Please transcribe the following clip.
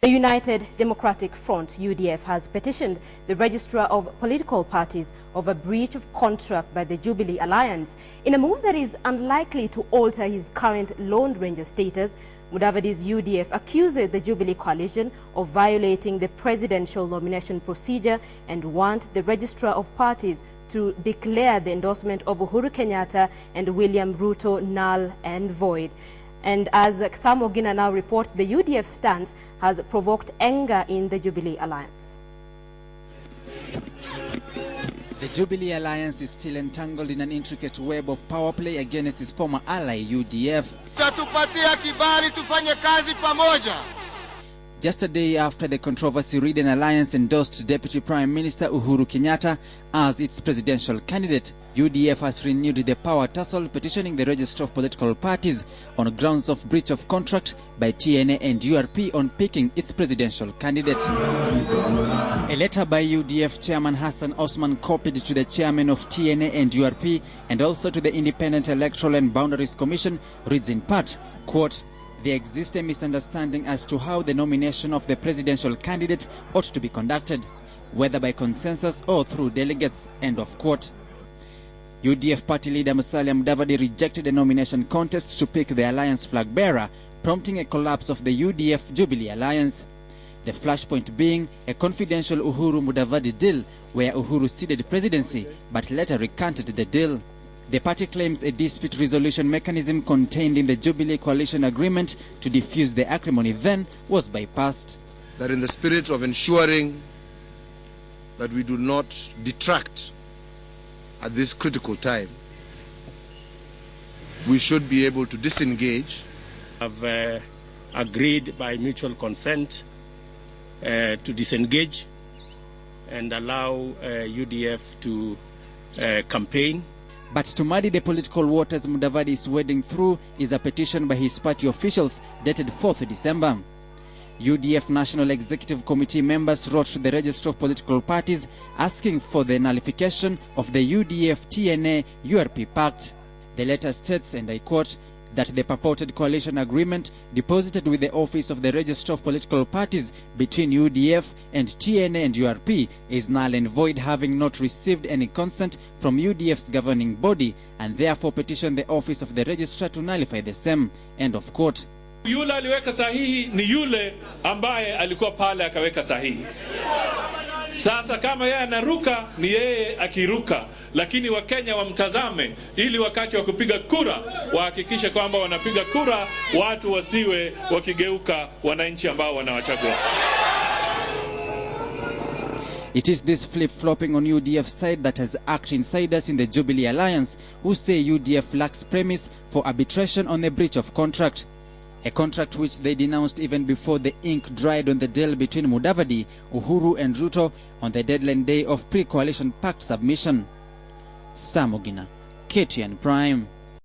The United Democratic Front, UDF, has petitioned the registrar of political parties of a breach of contract by the Jubilee Alliance. In a move that is unlikely to alter his current Lone Ranger status, Mudavadi's UDF accuses the Jubilee coalition of violating the presidential nomination procedure and want the registrar of parties to declare the endorsement of Uhuru Kenyatta and William Ruto null and void. And as Sam Ogina now reports, the UDF stance has provoked anger in the Jubilee Alliance. The Jubilee Alliance is still entangled in an intricate web of power play against its former ally, UDF. Tatupatia kibali tufanye kazi pamoja. Just a day after the controversy-ridden alliance endorsed Deputy Prime Minister Uhuru Kenyatta as its presidential candidate, UDF has renewed the power tussle, petitioning the Register of Political Parties on grounds of breach of contract by TNA and URP on picking its presidential candidate. A letter by UDF Chairman Hassan Osman copied to the chairman of TNA and URP and also to the Independent Electoral and Boundaries Commission reads in part, quote, "There exists a misunderstanding as to how the nomination of the presidential candidate ought to be conducted, whether by consensus or through delegates," end of quote. UDF party leader Musalia Mudavadi rejected the nomination contest to pick the alliance flag bearer, prompting a collapse of the UDF Jubilee Alliance. The flashpoint being a confidential Uhuru Mudavadi deal where Uhuru ceded presidency but later recanted the deal. The party claims a dispute resolution mechanism contained in the Jubilee coalition agreement to defuse the acrimony then was bypassed. That in the spirit of ensuring that we do not detract at this critical time, we should be able to disengage. Have agreed by mutual consent to disengage and allow UDF to campaign. But to muddy the political waters Mudavadi is wading through is a petition by his party officials dated 4th December. UDF National Executive Committee members wrote to the Register of Political Parties asking for the nullification of the UDF-TNA-URP Pact. The letter states, and I quote, that the purported coalition agreement deposited with the office of the Register of Political Parties between UDF and TNA and URP is null and void, having not received any consent from UDF's governing body, and therefore petition the office of the registrar to nullify the same, end of quote. Yule aliweka sahihi ni yule ambaye alikuwa pale akaweka sahihi. Sasa kama yeye anaruka ni yeye akiruka, lakini Wakenya wamtazame ili wakati wa kupiga kura wahakikishe kwamba wanapiga kura watu wasiwe wakigeuka wananchi ambao wanawachagua. It is this flip-flopping on UDF's side that has act insiders in the Jubilee Alliance who say UDF lacks premise for arbitration on the breach of contract. A contract which they denounced even before the ink dried on the deal between Mudavadi, Uhuru and Ruto on the deadline day of pre-coalition pact submission. Sam Ogina, KTN Prime.